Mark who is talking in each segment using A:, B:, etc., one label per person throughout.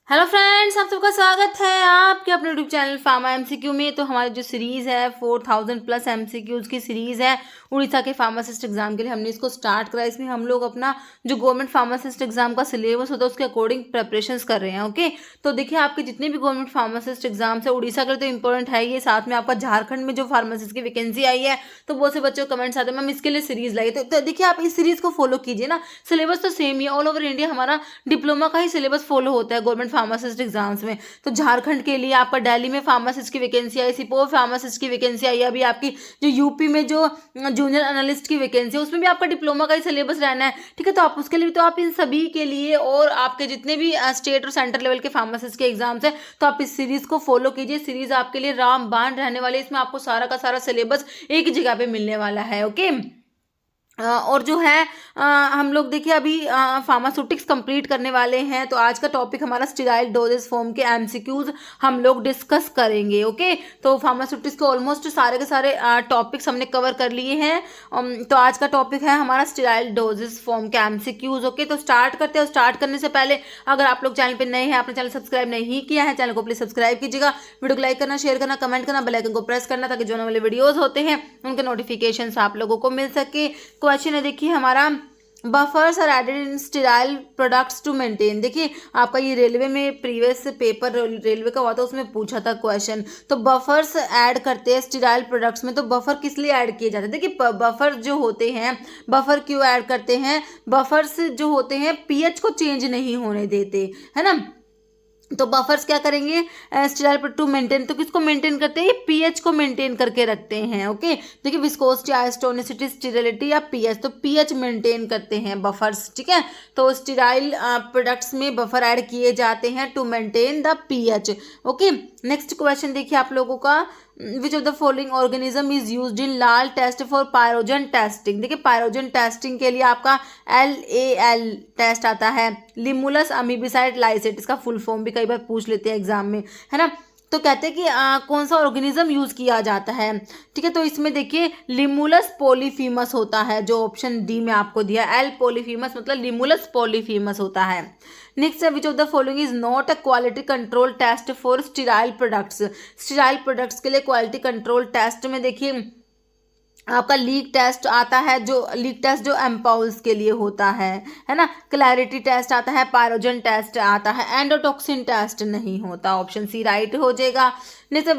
A: Hello friends, आप सबका स्वागत है आपके अपने यूट्यूब चैनल फार्मा एमसीक्यू में। तो हमारी जो सीरीज़ है 4000 प्लस एमसीक्यूज़ की सीरीज़ है उड़ीसा के फार्मासिस्ट एग्जाम के लिए, हमने इसको स्टार्ट करा। इसमें हम लोग अपना जो गवर्नमेंट फार्मासिस्ट एग्जाम का सिलेबस होता है उसके अकॉर्डिंग प्रेपरेशंस कर रहे हैं। ओके, तो देखिए आपके जितने भी गवर्नमेंट फार्मासिस्ट एग्जाम्स है, उड़ीसा के लिए तो इंपॉर्टेंट है ये, साथ में आपका झारखंड में जो फार्मासिस्ट की वैकेंसी आई है तो बहुत से बच्चों को कमेंट्स आते हैं मैम इसके लिए सीरीज़ लाइए। तो देखिए आप इस सीरीज़ को फॉलो कीजिए ना, सिलेबस तो सेम ही है। ऑल ओवर इंडिया हमारा डिप्लोमा का ही सिलेबस फॉलो होता है गवर्नमेंट फार्मासिस्ट एग्जाम्स में। तो झारखंड के लिए आपका दिल्ली में फार्मासिस्ट की वैकेंसी आई, सिपोर फार्मासिस्ट की वैकेंसी आई, अभी आपकी जो यूपी में जो जूनियर एनालिस्ट की वैकेंसी है उसमें भी आपका डिप्लोमा का ही सिलेबस रहना है। ठीक है, तो आप उसके लिए तो आप इन सभी के लिए और आपके जितने भी स्टेट और सेंटर लेवल के फार्मासिस्ट के एग्जाम्स हैं तो आप इस सीरीज को फॉलो कीजिए। सीरीज आपके लिए रामबाण रहने वाली है, इसमें आपको सारा का सारा सिलेबस एक ही जगह पे मिलने वाला है। ओके, और जो है हम लोग देखिए अभी फार्मास्यूटिक्स कंप्लीट करने वाले हैं। तो आज का टॉपिक हमारा स्टेरॉइड डोजेस फॉर्म के एमसीक्यूज हम लोग डिस्कस करेंगे। ओके, तो फार्मास्यूटिक्स के ऑलमोस्ट सारे के सारे टॉपिक्स हमने कवर कर लिए हैं। तो आज का टॉपिक है हमारा स्टेरॉइड डोजेस फॉर्म के एमसीक्यूज। ओके, तो स्टार्ट करते हैं। स्टार्ट करने से पहले अगर आप लोग चैनल पर नए हैं, आपने चैनल सब्सक्राइब नहीं किया है, चैनल को प्लीज सब्सक्राइब कीजिएगा। वीडियो को लाइक करना, शेयर करना, कमेंट करना, बेल आइकन को प्रेस करना ताकि जो वाले वीडियोज होते हैं उनके नोटिफिकेशन आप लोगों को मिल सके। क्वेश्चन है देखिए हमारा, buffers are added in sterile products to maintain. देखिए आपका ये रेलवे में प्रीवियस पेपर रेलवे का हुआ था, उसमें पूछा था क्वेश्चन। तो बफर्स ऐड करते हैं स्टेराइल प्रोडक्ट्स में, तो बफर किस लिए ऐड किए जाते हैं? देखिए बफर जो होते हैं, बफर क्यों ऐड करते हैं? बफर्स जो होते हैं पीएच को चेंज नहीं होने देते, है ना। तो बफर्स क्या करेंगे स्टेराइल टू मेंटेन, तो किसको मेंटेन करते हैं? ये पीएच को मेंटेन करके रखते हैं। ओके, देखिए विस्कोसिटी, आइसोटोनिसिटी, स्टेरिलिटी या पीएच, तो पीएच मेंटेन करते हैं बफर्स। ठीक है, तो स्टेराइल प्रोडक्ट्स में बफर ऐड किए जाते हैं to maintain the pH. Okay, next question देखिए आप लोगों का, which of the following organism is used in LAL test for pyrogen testing. देखिए पायरोजन टेस्टिंग के लिए आपका LAL टेस्ट आता है, लिमुलस अमीबिसाइड लाइसेट, इसका फुल फॉर्म भी कई बार पूछ लेते हैं एग्जाम में, है ना। तो कहते हैं कि कौन सा ऑर्गेनिज्म यूज किया जाता है। ठीक है, तो इसमें देखिए लिमुलस पॉलीफीमस होता है, जो ऑप्शन डी में आपको दिया, L पॉलीफीमस मतलब लिमुलस पॉलीफीमस होता है। नेक्स्ट है, which of the following is not a quality control test for sterile products. Sterile products के लिए क्वालिटी कंट्रोल टेस्ट में देखिए आपका लीक टेस्ट आता है, जो लीक टेस्ट जो एम्पाउल्स के लिए होता है ना। क्लैरिटी टेस्ट आता है, पायरोजन टेस्ट आता है, एंडोटॉक्सिन टेस्ट नहीं होता। ऑप्शन सी राइट हो जाएगा। Next,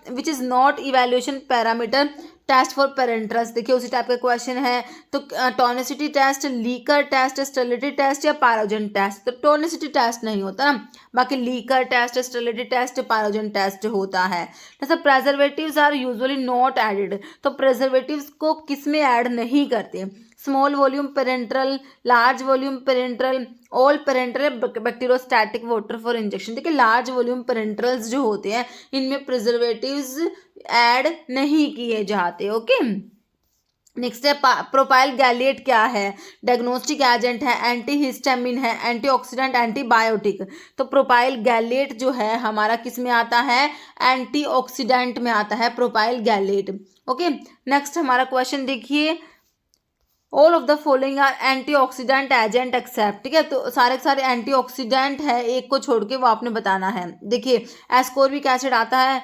A: which is not evaluation parameter test for parenterals. देखिए उसी टाइप का क्वेश्चन है, तो tonicity test, leaker test, sterility test या पायरोजन टेस्ट। तो टोनिसिटी टेस्ट नहीं होता ना, बाकी leaker test, sterility test, pyrogen test होता है। जैसे preservatives are usually not added, तो प्रेजर्वेटिव्स को किस में ऐड नहीं करते? Small volume parenteral, large volume parenteral, all parenteral, bacteriostatic water for injection. देखिए लार्ज वॉल्यूम पेरेंट्रल्स जो होते हैं इनमें प्रिजर्वेटिव्स ऐड नहीं किए जाते। ओके, नेक्स्ट है प्रोपाइल गैलेट क्या है? डायग्नोस्टिक एजेंट है, एंटीहिस्टामिन है, एंटीऑक्सीडेंट, एंटीबायोटिक। तो प्रोपाइल गैलेट जो है हमारा किस में आता है? एंटीऑक्सीडेंट में आता है प्रोपाइल गैलेट। ओके, नेक्स्ट हमारा क्वेश्चन देखिए, all of the following are antioxidant agent except. ठीक है, तो सारे के सारे एंटीऑक्सीडेंट है, एक को छोड़ के वो आपने बताना है। देखिए एस्कोर्बिक एसिड आता है,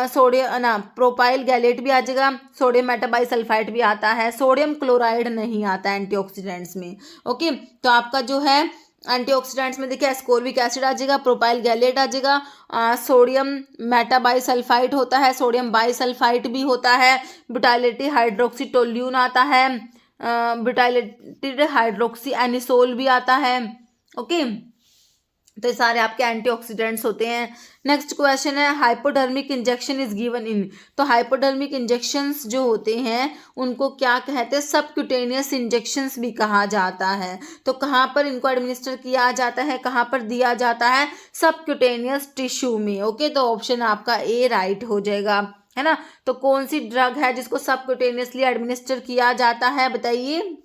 A: सोडियम ना प्रोपाइल गैलेट भी आ जाएगा, सोडियम मेटाबाइसल्फाइड भी आता है, सोडियम क्लोराइड नहीं आता एंटीऑक्सीडेंट्स में। ओके, तो आपका जो है एंटीऑक्सीडेंट्स में देखिए एस्कोर्बिक एसिड आ जाएगा, प्रोपाइल गैलेट आ जाएगा, सोडियम मेटाबाइसल्फाइड होता है, सोडियम बाइसल्फाइड भी होता है, ब्यूटाइलेटेड हाइड्रोक्सीटोल्यून आता है, ब्यूटाइलेटेड हाइड्रोक्सी एनिसोल भी आता है। ओके, तो ये सारे आपके एंटीऑक्सीडेंट्स होते हैं। नेक्स्ट क्वेश्चन है, hypodermic injection is given in. तो हाइपोडर्मिक इंजेक्शंस जो होते हैं उनको क्या कहते हैं? सबक्यूटेनियस इंजेक्शंस भी कहा जाता है। तो कहाँ पर इनको एडमिनिस्टर किया जाता है, कहाँ पर दिया जाता है? सबक्यूटेनियस टिश्यू में। ओके, तो ऑप्शन आपका ए राइट हो जाएगा, है ना। तो कौन सी ड्रग है जिसको सबक्यूटेनियसली एडमिनिस्टर किया जाता है बताइए?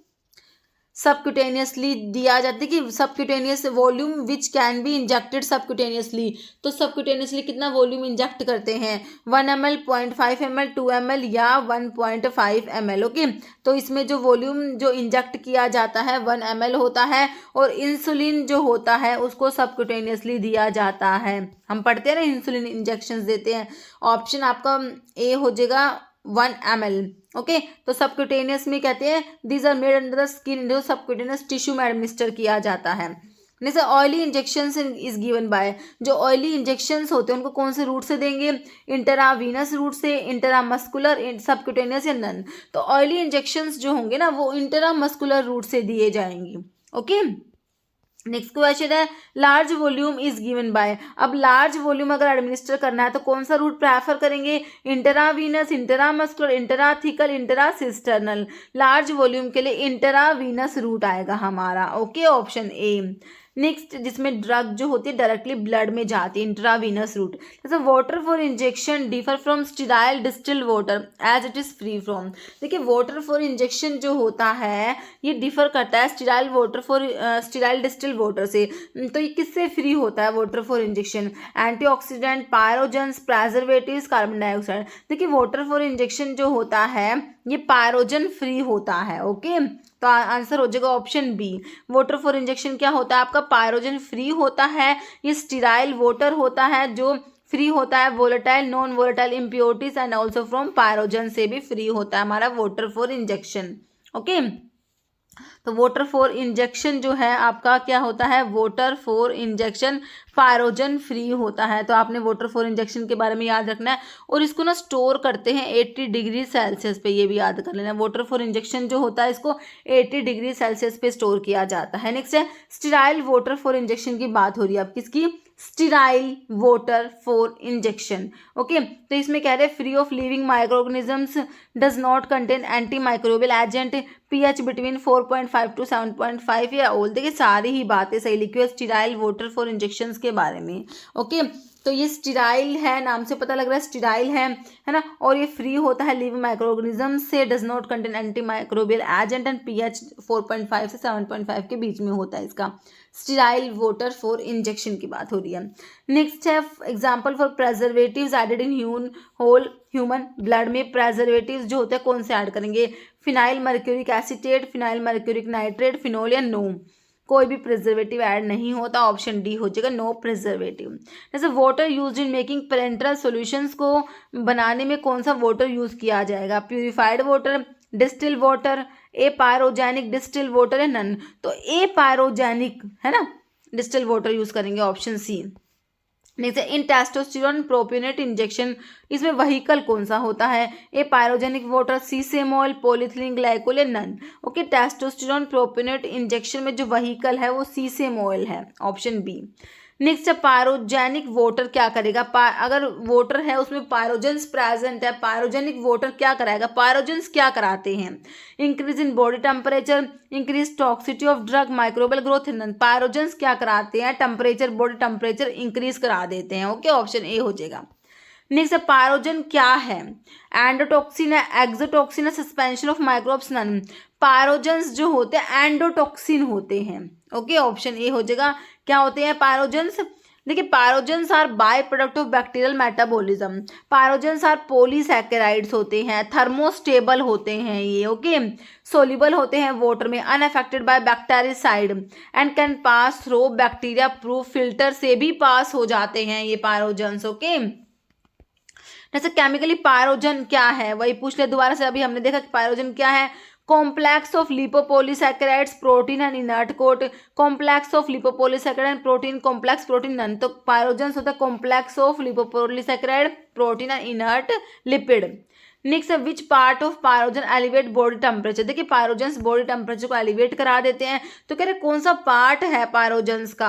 A: सबक्यूटेनियसली दिया जाता है कि subcutaneous volume which can be injected subcutaneously, तो सबक्यूटेनियसली कितना वॉल्यूम इंजेक्ट करते हैं 1 ml, 0.5 ml, 2 ml या 1.5 ml। ओके, तो इसमें जो वॉल्यूम जो इंजेक्ट किया जाता है 1 ml होता है और इंसुलिन जो होता है उसको सबक्यूटेनियसली दिया जाता है। हम पढ़ते हैं ना इंसुलिन इंजेक्शन देते हैं। ऑप्शन आपका ए हो जाएगा 1 ml। ओके, तो सबक्यूटेनियस में कहते हैं these are made under the skin, जो सबक्यूटेनियस टिश्यू में एडमिनिस्टर किया जाता है। जैसे oily injection is given by, जो ऑयली इंजेक्शंस होते हैं उनको कौन से रूट से देंगे, इंटरावीनस रूट से, इंटरामस्कुलर, सबक्यूटेनियस या नन। तो ऑयली इंजेक्शंस जो होंगे ना वो इंटरामस्कुलर रूट से दिए जाएंगे। ओके, नेक्स्ट क्वेश्चन है large volume is given bye. अब लार्ज वॉल्यूम अगर एडमिनिस्टर करना है तो कौन सा रूट प्रेफर करेंगे, इंटरावीनस, इंटरामस्कुलर, इंटराथिकल, इंटरासिस्टर्नल। लार्ज वॉल्यूम के लिए इंटरावीनस रूट आएगा हमारा। Okay, option A. नेक्स्ट, जिसमें ड्रग जो होती है डायरेक्टली ब्लड में जाती है, इंट्रावीनस रूट। जैसे water for injection differ from sterile distilled water as it is free from. देखिए वाटर फॉर इंजेक्शन जो होता है ये डिफर करता है sterile water for sterile distilled water से। तो ये किससे फ्री होता है water for injection, antioxidant, pyrogens, preservatives, carbon dioxide. देखिए वाटर फॉर इंजेक्शन जो होता है ये पायरोजन फ्री होता है। ओके, तो आंसर हो जाएगा option B. Water for injection क्या होता है आपका, पायरोजन फ्री होता है। ये स्टीराइल वाटर होता है जो फ्री होता है volatile, non volatile impurities and also from pyrogen से भी फ्री होता है हमारा वाटर फॉर इंजेक्शन। ओके, तो वाटर फॉर इंजेक्शन जो है आपका क्या होता है, water for injection pyrogen free होता है। तो आपने वाटर फॉर इंजेक्शन के बारे में याद रखना है और इसको ना स्टोर करते हैं 80 डिग्री सेल्सियस पे, ये भी याद कर लेना। वाटर फॉर इंजेक्शन जो होता है इसको 80 डिग्री सेल्सियस पे स्टोर किया जाता है। नेक्स्ट है स्टीराइल वाटर फॉर इंजेक्शन की बात हो रही है अब किसकी, sterile water for injection. Okay, तो इसमें कह रहे हैं free of living microorganisms, does not contain antimicrobial agent, pH between 4.5 to 7.5 या ओल। देखिए सारी ही बातें सही लिखी है स्टीराइल वाटर फॉर इंजेक्शंस के बारे में। ओके, तो ये स्टीराइल है, नाम से पता लग रहा है स्टीराइल है ना, और ये फ्री होता है लिविंग माइक्रोऑर्गेनिज्म से, does not contain antimicrobial agent and pH 4.5 से 7.5 के बीच में होता है इसका। स्टीराइल वाटर फॉर इंजेक्शन की बात हो रही है। नेक्स्ट है example for preservatives added in human blood में। प्रेजर्वेटिव्स जो होते हैं कौन से ऐड करेंगे, phenyl mercuric acetate, phenyl mercuric nitrate, phenol या नो। कोई भी प्रिजर्वेटिव ऐड नहीं होता, ऑप्शन डी हो जाएगा नो प्रिजर्वेटिव। जैसे water used in making parenteral solutions को बनाने में कौन सा वाटर यूज किया जाएगा, purified water, distil water, apyrogenic distil water है नन। तो ए पायरोजेनिक है ना डिस्टिल वाटर यूज करेंगे, option C. Next in testosterone propionate injection, इसमें व्हीकल कौन सा होता है, apyrogenic water, sesame oil, polyethylene glycol या none. Okay, testosterone propionate injection में जो व्हीकल है वो सीसेमोल है, ऑप्शन बी। नेक्स्ट है पायरोजेनिक वाटर क्या करेगा, अगर वाटर है उसमें पायरोजेंस प्रेजेंट है, पायरोजेनिक वाटर क्या कराएगा, पायरोजेंस क्या कराते हैं, increase in body temperature, increase toxicity of drug, microbial growth. Pyrogens क्या कराते हैं, टेम्परेचर, बॉडी टेम्परेचर इंक्रीज करा देते हैं। ओके, ऑप्शन ए हो जाएगा। नेक्स्ट है पायरोजन क्या है, एंडोटॉक्सिन है, एक्सोटॉक्सिन है, सस्पेंशन ऑफ माइक्रोब्स नन। पायरोजन्स जो होते हैं एंडोटॉक्सिन होते हैं। ओके, ऑप्शन ए हो जाएगा। क्या होते हैं पायरोजन्स, देखिए pyrogens are byproduct of bacterial metabolism. Pyrogens are polysaccharides होते हैं, थर्मोस्टेबल होते हैं ये। ओके, सोल्यूबल होते हैं वाटर में, unaffected by bactericide and can pass through bacteria proof filter से भी पास हो जाते हैं ये पायरोजन्स। ओके, जैसे केमिकली पायरोजन क्या है वही पूछ ले दोबारा से। अभी हमने देखा कि पायरोजन क्या है, complex of lipopolysaccharides, protein and inert coat, complex of lipopolysaccharide protein, complex protein none. तो पायरोजन्स होता है complex of lipopolysaccharide, protein and inert lipid. Next which part of pyrogen elevate body temperature, देखिए pyrogens body temperature को elevate करा देते हैं। तो कह रहे कौन सा पार्ट है पायरोजन्स का,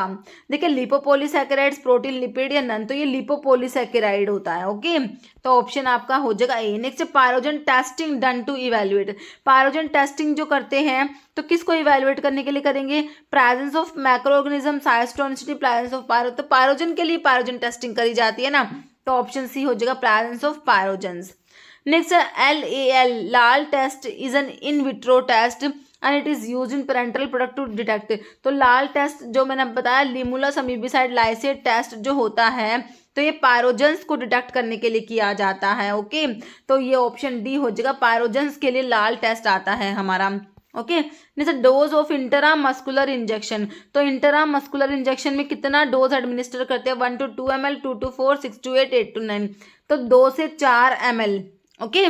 A: देखिए लिपोपोलीसैकेराइड्स, प्रोटीन, लिपिड या नन। तो ये लिपोपोलीसैकेराइड होता है। ओके, तो ऑप्शन आपका हो जाएगा A. Next pyrogen testing done to evaluate, pyrogen testing जो करते हैं तो किसको इवेल्युएट करने के लिए करेंगे, presence of macro organism, isotonicity, presence of pyro. तो पायरोजन के लिए पायरोजन टेस्टिंग करी जाती है ना, तो ऑप्शन सी हो जाएगा presence of pyrogens. Next LAL LAL test is an in vitro test and it is use in parental product to detect. तो लाल टेस्ट जो मैंने बताया लिमुलस अमीबिसाइड लाइसेट टेस्ट जो होता है तो ये पायरोजेंस को डिटेक्ट करने के लिए किया जाता है। ओके, तो ये ऑप्शन डी हो जाएगा, पायरोजेंस के लिए लाल टेस्ट आता है हमारा। ओके, जैसे dose of intra muscular injection, तो इंटरा मस्कुलर इंजेक्शन में कितना डोज एडमिनिस्टर करते हैं, 1 to 2 ml, 2 to 4, 6 to 8, 8 to 9, तो 2 से 4 ml। ओके,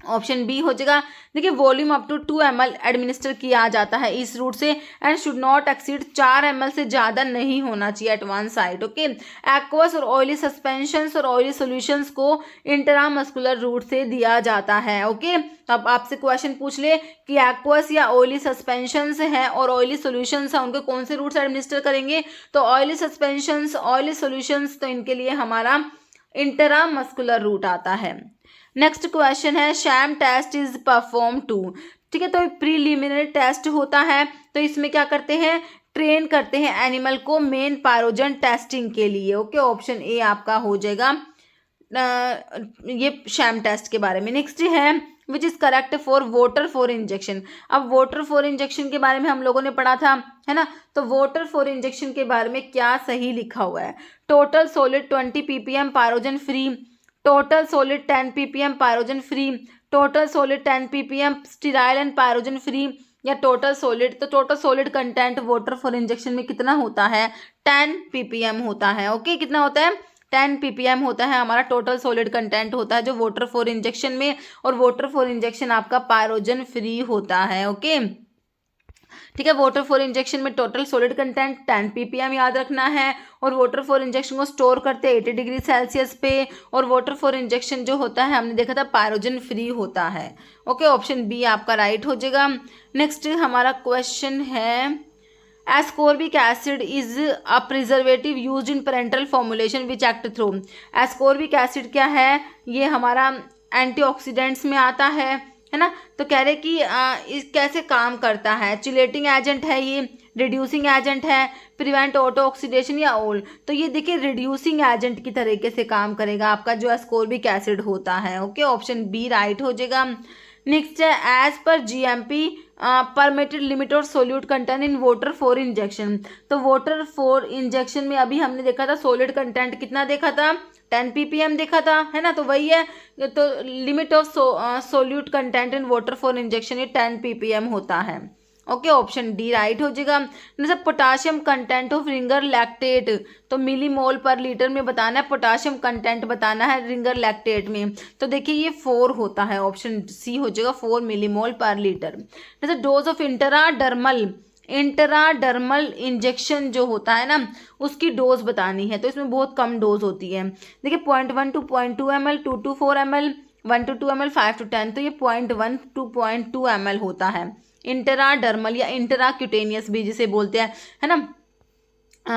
A: ऑप्शन बी हो जाएगा। देखिए volume up to 2 ml administer किया जाता है इस रूट से and should not exceed 4 ml से ज़्यादा नहीं होना चाहिए at one site. Okay, aqueous और ऑयली सस्पेंशंस और ऑयली सॉल्यूशंस को इंट्रामस्कुलर रूट से दिया जाता है। ओके, तो अब आपसे क्वेश्चन पूछ ले कि एक्वस या ऑयली सस्पेंशंस हैं और ऑयली सॉल्यूशंस हैं, उनको कौन से रूट से एडमिनिस्टर करेंगे, तो ऑयली सस्पेंशंस ऑयली सॉल्यूशंस, तो इनके लिए हमारा इंट्रामस्कुलर रूट आता है। नेक्स्ट क्वेश्चन है sham test is perform to. ठीक है, तो प्रीलिमिनरी टेस्ट होता है, तो इसमें क्या करते हैं, ट्रेन करते हैं एनिमल को मेन पायरोजन टेस्टिंग के लिए। ओके, ऑप्शन ए आपका हो जाएगा ये शैम टेस्ट के बारे में। नेक्स्ट है which is correct for voter for injection. अब वोटर फॉर इंजेक्शन के बारे में हम लोगों ने पढ़ा था, है ना, तो वोटर फॉर इंजेक्शन के बारे में क्या सही लिखा हुआ है, total solid 20 ppm pyrogen free, total solid 10 ppm pyrogen free, total solid 10 ppm sterile and pyrogen free, या टोटल सॉलिड। तो total solid content water for injection में कितना होता है, 10 ppm होता है। ओके, कितना होता है, 10 ppm होता है हमारा टोटल सॉलिड कंटेंट होता है जो वाटर फॉर इंजेक्शन में, और वाटर फॉर इंजेक्शन आपका पायरोजन फ्री होता है। ओके, ठीक है, वाटर फॉर इंजेक्शन में टोटल सॉलिड कंटेंट 10 ppm याद रखना है, और वाटर फॉर इंजेक्शन को स्टोर करते हैं 80 डिग्री सेल्सियस पे, और वाटर फॉर इंजेक्शन जो होता है हमने देखा था पायरोजन फ्री होता है। ओके, ऑप्शन बी आपका राइट हो जाएगा। नेक्स्ट हमारा क्वेश्चन है ascorbic acid is a preservative used in parenteral formulation which act through. Ascorbic acid क्या है, ये हमारा एंटीऑक्सीडेंट्स में आता है ना, तो कह रहे कि इस कैसे काम करता है, चिलेटिंग एजेंट है ये, रिड्यूसिंग एजेंट है, प्रिवेंट ऑटो ऑक्सीडेशन या ऑल। तो ये देखिए रिड्यूसिंग एजेंट की तरीके से काम करेगा आपका जो एस्कोर्बिक एसिड होता है। ओके, ऑप्शन बी राइट हो जाएगा। नेक्स्ट है as per GMP permitted limit और solute content in water for injection. तो वाटर फॉर इंजेक्शन में अभी हमने देखा था सॉलिड कंटेंट कितना देखा था, 10 ppm देखा था, है ना, तो वही है, तो limit of solute content in water for injection ये 10 ppm होता है। ओके, ऑप्शन डी राइट हो जाएगा। जैसे potassium content of Ringer lactate, तो मिलीमोल पर लीटर में बताना है, पोटाशियम कंटेंट बताना है रिंगर लैक्टेट में, तो देखिए ये 4 होता है, ऑप्शन सी हो जाएगा 4 मिलीमोल पर लीटर। जैसे डोज ऑफ इंट्राडर्मल इंजेक्शन जो होता है ना उसकी डोज बतानी है, तो इसमें बहुत कम डोज होती है। देखिए 0.1 to 0.2 ml, 2 to 4 ml, 1 to 2 ml, 5 to 10, तो ये 0.1 to 0.2 ml होता है इंट्राडर्मल या इंट्राक्यूटेनियस भी जिसे बोलते हैं, है ना।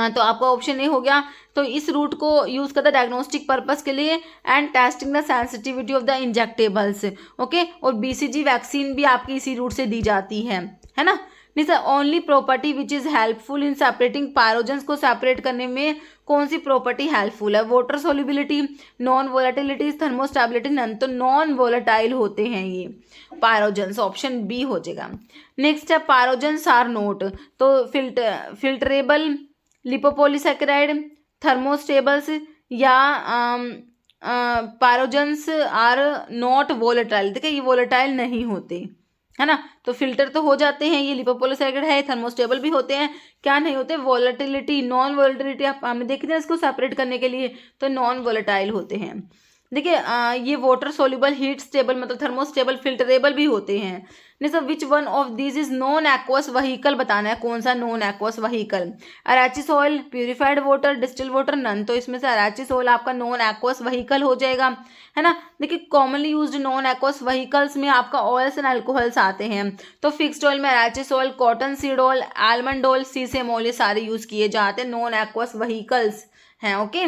A: तो आपका ऑप्शन ए हो गया। तो इस रूट को यूज़ करता है डायग्नोस्टिक पर्पस के लिए and testing the sensitivity of the injectables. Okay, और बीसीजी वैक्सीन भी आपकी इसी रूट से दी जाती है ना। नहीं sir, only property which is helpful in separating pyrogens को सेपरेट करने में कौन सी प्रॉपर्टी हेल्पफुल है, water solubility, non volatility, thermostability, none. तो नॉन वोलेटाइल होते हैं ये पायरोजन्स, ऑप्शन बी हो जाएगा। नेक्स्ट है पायरोजन्स आर नोट, तो फिल्टरेबल, लिपोपोलीसैकेराइड, थर्मोस्टेबल्स या पायरोजन्स आर नॉट वोलेटाइल। देखिए ये वोलेटाइल नहीं होते, है ना, तो फिल्टर तो हो जाते हैं, ये लिपोपोलीसैकेराइड है, थर्मोस्टेबल भी होते हैं, क्या नहीं होते, वोलेटिलिटी, नॉन वोलेटिलिटी हमने देखी थी इसको सेपरेट करने के लिए, तो नॉन वोलेटाइल होते हैं। देखिए ये वाटर सोल्यूबल, हीट स्टेबल मतलब थर्मोस्टेबल, फिल्टरेबल भी होते हैं। नहीं sir, which one of this is non aqueous vehicle बताना है, कौन सा non aqueous vehicle, arachis oil, purified water, distil water, none. तो इसमें से अराचिस ऑयल आपका नॉन एक्वस व्हीकल हो जाएगा, है ना। देखिए commonly used non aqueous vehicles में आपका ऑयल्स एंड अल्कोहल्स आते हैं, तो फिक्स्ड ऑयल में arachis oil, cotton seed oil, almond oil, sesame oil, ये सारे यूज किए जाते हैं, नॉन एक्वस व्हीकल्स हैं। ओके,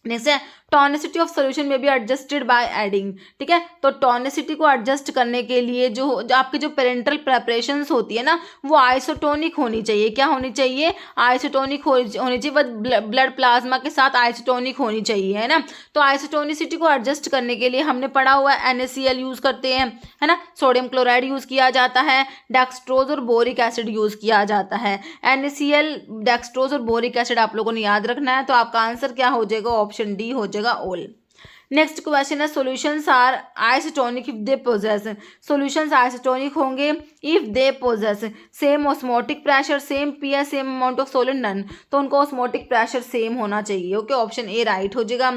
A: नेक्स्ट है tonicity of solution may be adjusted by adding. ठीक है, तो टॉनिसिटी को एडजस्ट करने के लिए जो आपके जो पेरेंटल प्रेपरेशंस होती है ना, वो आइसोटोनिक होनी चाहिए। क्या होनी चाहिए? आइसोटोनिक होनी चाहिए, वो ब्लड प्लाज्मा के साथ आइसोटोनिक होनी चाहिए, है ना। तो आइसोटोनिसिटी को एडजस्ट करने के लिए हमने पढ़ा हुआ है NaCl यूज करते हैं, है ना, सोडियम क्लोराइड यूज किया जाता है, डेक्सट्रोज और बोरिक एसिड यूज किया जाता है। NaCl, डेक्सट्रोज और बोरिक एसिड आप लोगों ने याद रखना है। तो आपका आंसर क्या हो जाएगा? ऑप्शन डी हो जाएगा ऑल। नेक्स्ट क्वेश्चन है solutions are isotonic if they possess. Solutions isotonic होंगे if they possess same osmotic pressure, same pH, same amount of solid, none. तो उनको ऑस्मोटिक प्रेशर सेम होना चाहिए। ओके, ऑप्शन ए right हो जाएगा।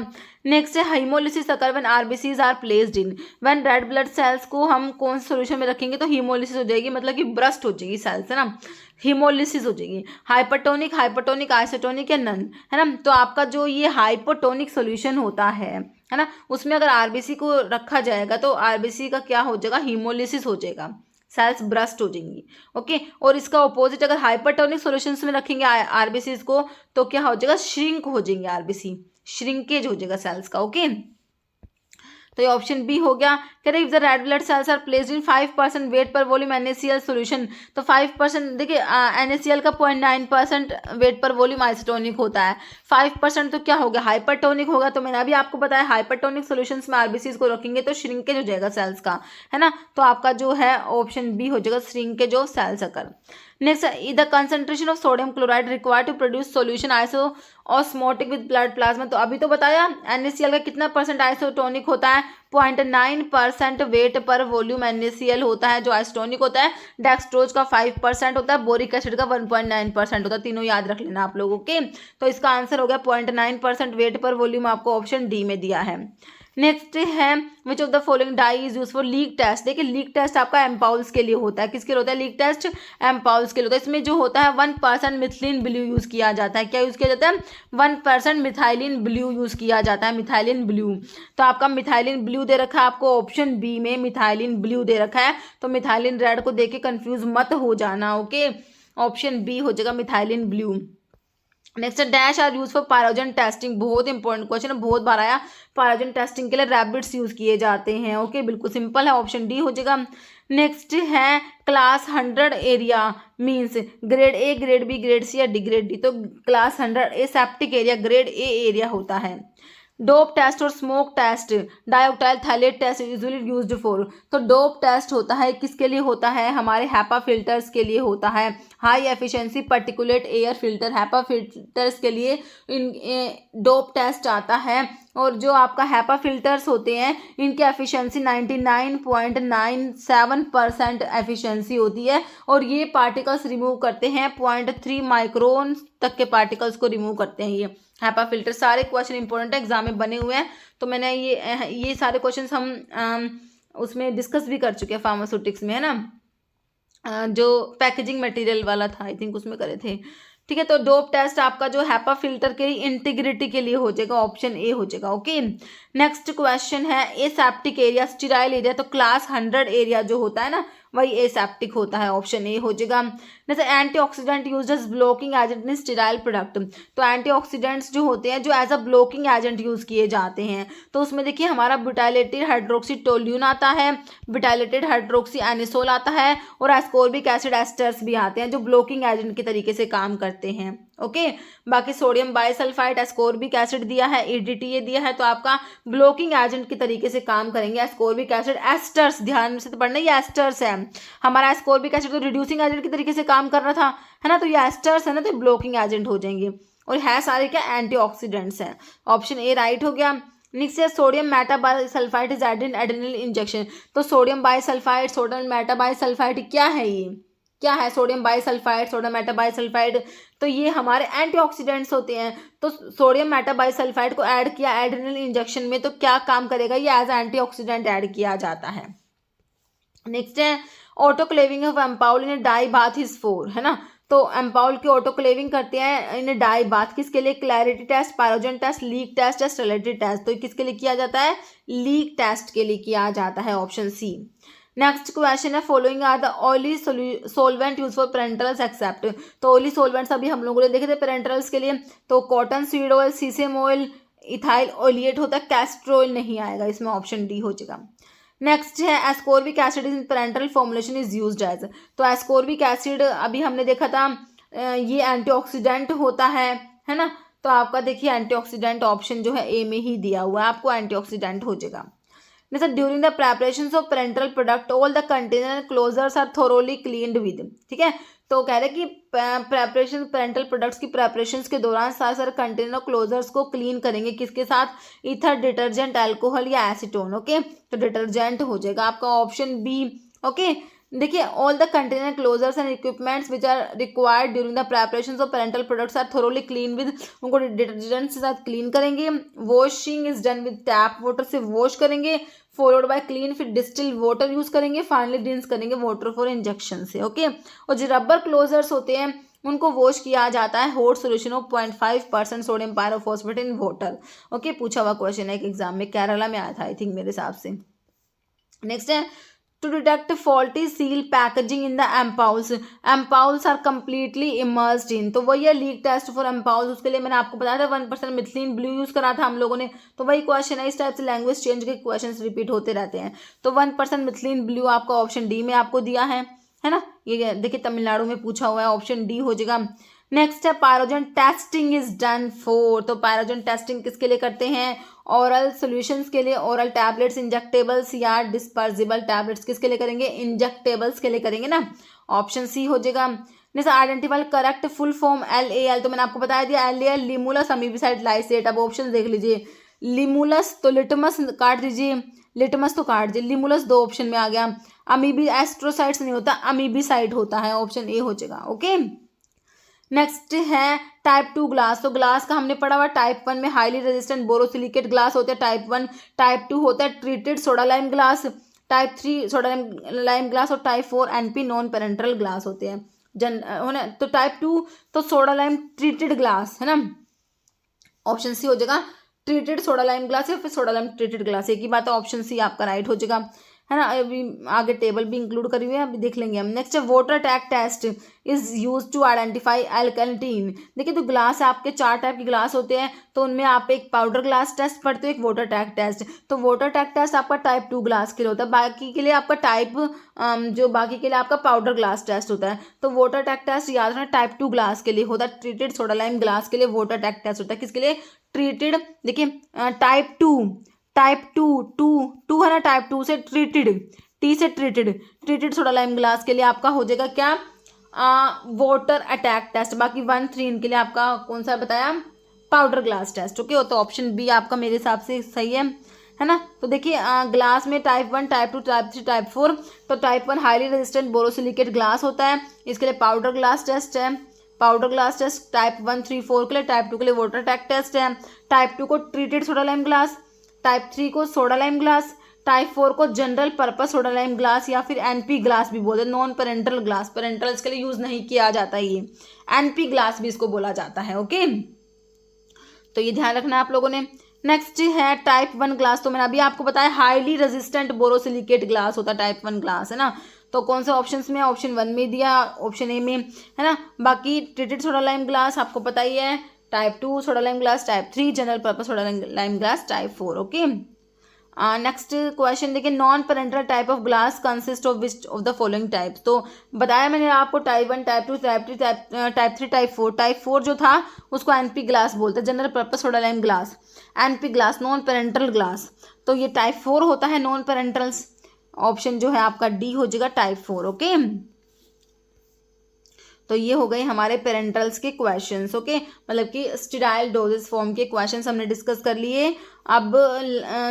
A: नेक्स्ट है haemolysis occur when RBCs are placed in. When red blood cells को हम कौन से सॉल्यूशन में रखेंगे तो हीमोलिसिस हो जाएगी, मतलब कि ब्रस्ट हो जाएगी सेल्स, है ना, हीमोलिसिस हो जाएगी। हाइपरटोनिक, हाइपरटोनिक, आइसोटोनिक या नन, है ना। तो आपका जो ये हाइपोटोनिक सॉल्यूशन होता है ना, उसमें अगर आरबीसी को रखा जाएगा तो आरबीसी का क्या हो जाएगा? हीमोलिसिस हो जाएगा, सेल्स ब्रस्ट हो जाएंगी। ओके, और इसका ऑपोजिट अगर हाइपरटोनिक सॉल्यूशंस में रखेंगे आरबीसी को तो क्या हो जाएगा? श्रिंक हो जाएंगे आरबीसी, श्रिंकेज हो जाएगा सेल्स का। ओके, तो ये ऑप्शन बी हो गया। कह रहे if the red blood cells are placed in 5% weight per volume NaCl solution, तो 5% देखिए NaCl का 0.9% वेट पर वॉल्यूम आइसोटोनिक होता है। 5% तो क्या हो गया? हाइपरटोनिक होगा। तो मैंने अभी आपको बताया हाइपरटोनिक सॉल्यूशंस में आरबीसीज को रखेंगे तो श्रिंकेज हो जाएगा सेल्स का, है ना। तो आपका जो है ऑप्शन बी हो जाएगा, shrinkage of cells occur. Next, the concentration of sodium chloride required to produce solution iso osmotic with blood plasma. तो अभी तो बताया NaCl का कितना परसेंट आइसोटोनिक होता है? 0.9% वेट पर वॉल्यूम NaCl होता है जो आइसोटोनिक होता है। डेक्सट्रोज का 5% होता है, बोरिक एसिड का 1.9% होता है। तीनों याद रख लेना आप लोगों के। तो इसका आंसर हो गया 0.9% वेट पर वॉल्यूम, आपको ऑप्शन डी में दिया है। नेक्स्ट है which of the following dye is use for leak test. देखिए लीक टेस्ट आपका एम्पाउल्स के लिए होता है। किसके लिए होता है लीक टेस्ट? एम्पाउल्स के लिए होता है। इसमें जो होता है 1% मिथिलीन ब्लू यूज किया जाता है। क्या यूज किया जाता है? 1% मिथाइलिन ब्लू यूज किया जाता है, मिथाइलिन ब्लू। तो आपका मिथाइलिन ब्लू दे रखा है आपको ऑप्शन बी में, मिथाइलिन ब्लू दे रखा है। तो मिथाइलिन रेड को देख के कंफ्यूज मत हो जाना। ओके, ऑप्शन बी हो जाएगा methylene blue. Next dash are use for pyrogen testing. बहुत इंपॉर्टेंट क्वेश्चन है, बहुत बार आया। पायरोजन टेस्टिंग के लिए रैबिट्स यूज किए जाते हैं। ओके, बिल्कुल सिंपल है, ऑप्शन डी हो जाएगा। नेक्स्ट है class 100 area means grade A, grade B, grade C या डी, ग्रेड डी। तो class 100 aseptic area grade A area होता है। डोप टेस्ट और smoke test, dioctyl phthalate test usually used for. तो DOP test होता है किसके लिए होता है? हमारे हैपा फिल्टर्स के लिए होता है। High efficiency particulate air filter, HEPA filters के लिए डोप टेस्ट आता है। और जो आपका हैपा फिल्टर्स होते हैं इनकी एफिशिएंसी 99.97% एफिशिएंसी होती है। और ये पार्टिकल्स रिमूव करते हैं 0.3 माइक्रोन तक के पार्टिकल्स को रिमूव करते हैं ये हैपा फिल्टर। सारे क्वेश्चन इंपॉर्टेंट है, एग्जाम में बने हुए हैं। तो मैंने ये सारे क्वेश्चन हम उसमें डिस्कस भी कर चुके हैं फार्मास्यूटिक्स में, है ना। जो पैकेजिंग मटेरियल वाला था आई थिंक उसमें करे थे। ठीक है, तो डोप टेस्ट आपका जो हैपा फिल्टर के लिए इंटीग्रिटी के लिए हो जाएगा, ऑप्शन ए हो जाएगा। ओके, नेक्स्ट क्वेश्चन है एसेप्टिक एरिया, स्टीराइल एरिया। तो क्लास 100 एरिया जो होता है ना वही एसेप्टिक होता है, ऑप्शन ए हो जाएगा। जैसे antioxidant used as blocking agent in sterile product. तो एंटीऑक्सीडेंट्स जो होते हैं जो as a blocking agent use किए जाते हैं। तो उसमें देखिए हमारा ब्यूटाइलेटेड हाइड्रोक्सी टोल्यून आता है, ब्यूटाइलेटेड हाइड्रोक्सी एनिसोल आता है और एस्कोर्बिक एसिड एस्टर्स भी आते हैं जो ब्लॉकिंग एजेंट के तरीके से काम करते हैं। ओके, बाकी सोडियम बाइसल्फाइड, एस्कोर्बिक एसिड दिया है, EDTA दिया है। तो आपका ब्लॉकिंग एजेंट के तरीके से काम करेंगे। एस्कोर्बिक एसिड, एस्टर्स ध्यान से तो पढ़ना, ये एस्टर्स है। हमारा एस्कोर्बिक एसिड तो रिड्यूसिंग एजेंट के तरीके से काम कर रहा था, है ना। तो ये एस्टर्स है ना, तो ब्लॉकिंग एजेंट हो जाएंगे। और है सारे क्या? एंटीऑक्सीडेंट्स हैं। ऑप्शन ए राइट हो गया। नेक्स्ट है sodium metabisulphite is added in adrenal injection. तो सोडियम बाइसल्फाइड, सोडियम मेटाबाइसल्फाइड क्या है? ये क्या है? Sodium bisulphite, sodium metabisulphite. तो ये हमारे एंटीऑक्सीडेंट्स होते हैं। तो सोडियम मेटाबाइसल्फाइड को ऐड किया एड्रेनल इंजेक्शन में तो क्या काम करेगा? ये एज एंटीऑक्सीडेंट ऐड किया जाता है। नेक्स्ट है autoclaving of ampoule in dye bath is for, है ना। तो एम्पाउल की ऑटोक्लेविंग करते हैं इन डाई बाथ, किसके लिए? Clarity test, pyrogen test, leak test या स्टेरिलिटी टेस्ट। तो किसके लिए किया जाता है? लीक टेस्ट के लिए किया जाता है, ऑप्शन सी। नेक्स्ट क्वेश्चन है following are the oily solvent use for parenterals except. तो ऑयली सोलवेंट्स अभी हम लोगों ने देखे थे पेरेंटल्स के लिए। तो cotton seed oil, sesame oil, ethyl oleate होता है, कैस्ट्रोल नहीं आएगा इसमें, ऑप्शन डी हो जाएगा। नेक्स्ट है ascorbic acid in parenteral formulation is used as. तो एस्कोर्बिक एसिड अभी हमने देखा था ये एंटीऑक्सीडेंट होता है ना। तो आपका देखिए एंटीऑक्सीडेंट ऑप्शन जो है ए में ही दिया हुआ है, आपको एंटीऑक्सीडेंट हो जाएगा। जैसे during the preparation of parenteral product all the container closures are thoroughly cleaned with, ठीक है। तो कह रहे कि प्रेपरेशन पेरेंटल प्रोडक्ट्स की प्रेपरेशंस के दौरान सारे कंटेनर क्लोजर्स को क्लीन करेंगे, किसके साथ, ईथर, डिटर्जेंट, अल्कोहल या एसीटोन। ओके, तो डिटर्जेंट हो जाएगा आपका ऑप्शन बी। ओके, देखिए all the container closures and equipments which are required during the preparation of parenteral products are thoroughly clean with, उनको डिटर्जेंट के साथ क्लीन करेंगे। Washing is done with tap water से wash करेंगे, followed by clean, फिर distil water use करेंगे, finally rinse करेंगे water for injection से। ओके, और जो रबर क्लोजर्स होते हैं उनको वॉश किया जाता है hot solution of 0.5% sodium pyrophosphate in water. Okay, पूछा हुआ क्वेश्चन है एक एग्जाम में, केरला में आया था आई थिंक मेरे हिसाब से। नेक्स्ट है to detect faulty seal packaging in the ampoules, ampoules are completely immersed in, तो वही है लीक टेस्ट फॉर ampoules। उसके लिए मैंने आपको बताया था 1% मिथिलीन ब्लू यूज करा था हम लोगों ने। तो वही क्वेश्चन है, इस टाइप से लैंग्वेज चेंज के क्वेश्चंस रिपीट होते रहते हैं। तो 1% मिथिलीन ब्लू आपका ऑप्शन डी में आपको दिया है ना। ये देखिए तमिलनाडु में पूछा हुआ है, ऑप्शन डी हो जाएगा। नेक्स्ट है pyrogen testing is done for, तो पायरोजन टेस्टिंग किसके लिए करते हैं, ओरल सॉल्यूशंस के लिए, ओरल टैबलेट्स, इंजेक्टेबल्स या डिस्पर्सिबल टैबलेट्स किसके लिए करेंगे, इंजेक्टेबल्स के लिए करेंगे ना, ऑप्शन सी हो जाएगा। जैसे identify correct full form LAL, तो मैंने आपको बता दिया LAL लिमुलस अमीबिसाइड लाइसेट। अब ऑप्शन देख लीजिए, लिमुलस तो लिटमस काट दीजिए, लिटमस तो काट दीजिए, लिमुलस 2 ऑप्शन में आ गया। अमीबी एस्ट्रोसाइट्स नहीं होता, अमीबिसाइड होता है, ऑप्शन ए हो जाएगा। ओके, नेक्स्ट है टाइप 2 ग्लास। तो ग्लास का हमने पढ़ा हुआ टाइप 1 में हाईली रेजिस्टेंट बोरोसिलिकेट ग्लास होते हैं टाइप 1, टाइप 2 होता है treated soda lime glass, type 3 soda lime glass और type 4 NP non parental glass होते हैं तो टाइप 2 तो सोडा लाइम ट्रीटेड ग्लास है ना, ऑप्शन सी हो जाएगा। ट्रीटेड सोडा लाइम ग्लास या फिर सोडा लाइम ट्रीटेड ग्लास, एक ही बात है, ऑप्शन सी आपका राइट हो जाएगा, है ना। अभी आगे टेबल भी इंक्लूड करी हुई है, अभी देख लेंगे हम। नेक्स्ट है water attack test is use to identify alkaline. देखिए तो ग्लास आपके 4 टाइप के ग्लास होते हैं, तो उनमें आप एक पाउडर ग्लास टेस्ट पढ़ते हो, एक वाटर टैग टेस्ट। तो वाटर टैग टेस्ट आपका टाइप 2 ग्लास के लिए होता है, बाकी के लिए आपका बाकी के लिए आपका पाउडर ग्लास टेस्ट होता है। तो वाटर टैग टेस्ट याद रखना टाइप 2 ग्लास के लिए होता है, ट्रीटेड सोडा लाइम ग्लास के लिए वाटर टैग टेस्ट होता है, किसके लिए, ट्रीटेड। देखिए टाइप 2 है ना, टाइप 2 से ट्रीटेड, टी से ट्रीटेड सोडा लाइम ग्लास के लिए आपका हो जाएगा क्या, वाटर अटैक टेस्ट। बाकी 1, 3 इनके लिए आपका कौन सा बताया, पाउडर ग्लास टेस्ट। ओके, तो ऑप्शन बी आपका मेरे हिसाब से सही है ना। तो देखिए ग्लास में टाइप 1, टाइप 2, टाइप 3, टाइप 4। तो type 1 highly resistant borosilicate glass होता है, इसके लिए पाउडर ग्लास टेस्ट है, पाउडर ग्लास टेस्ट टाइप 1, 3, 4 के लिए। टाइप 2 के लिए वाटर टैग टेस्ट है, टाइप 2 को treated soda lime glass, type 3 को सोडा लाइम ग्लास, टाइप 4 को general purpose soda lime glass या फिर NP ग्लास भी बोलते हैं, नॉन पेरेंटल ग्लास, पेरेंटल्स के लिए यूज नहीं किया जाता, ये NP ग्लास भी इसको बोला जाता है। ओके, तो ये ध्यान रखना आप लोगों ने। नेक्स्ट है टाइप 1 ग्लास, तो मैंने अभी आपको बताया हाईली रेजिस्टेंट बोरोसिलिकेट ग्लास होता है, टाइप 1 ग्लास है ना। तो कौन से ऑप्शंस में, ऑप्शन 1 में दिया, ऑप्शन ए में, है ना। बाकी ट्रीटेड सोडा लाइम ग्लास आपको पता ही है, type 2 soda lime glass, type 3 general purpose soda lime glass, type 4। Okay, next question देखिए, non parental type of glass consist of which of the following types. तो बताया मैंने आपको type 1, type 2, type 3, type 3, type 4। Type 4 जो था उसको NP glass बोलते हैं, general purpose soda lime glass, NP glass non parental glass. तो ये टाइप 4 होता है नॉन पेरेंटल्स, ऑप्शन जो है आपका डी हो जाएगा टाइप 4। ओके, तो ये हो गए हमारे पेरेंटल्स के क्वेश्चंस। ओके, मतलब कि स्टेराइल डोजेस फॉर्म के क्वेश्चंस हमने डिस्कस कर लिए। अब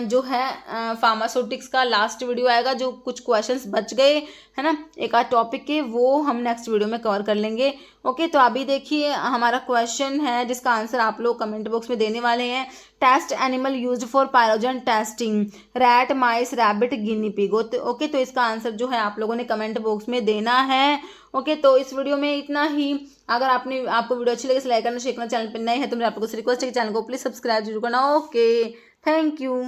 A: जो है फार्मास्यूटिक्स का लास्ट वीडियो आएगा, जो कुछ क्वेश्चंस बच गए है ना एक आध टॉपिक के, वो हम नेक्स्ट वीडियो में कवर कर लेंगे। ओके, तो अभी देखिए हमारा क्वेश्चन है जिसका आंसर आप लोग कमेंट बॉक्स में देने वाले हैं। Test animal used for pyrogen testing, rat, mice, rabbit, guinea pig. Okay, तो इसका आंसर जो है आप लोगों ने कमेंट बॉक्स में देना है। ओके, तो इस वीडियो में इतना ही। अगर आपको वीडियो अच्छी लगे तो लाइक करना, शेयर करना, चैनल पर नए हैं तो मेरे आप लोगों से रिक्वेस्ट है कि चैनल को प्लीज सब्सक्राइब जरूर करना। Okay, thank you.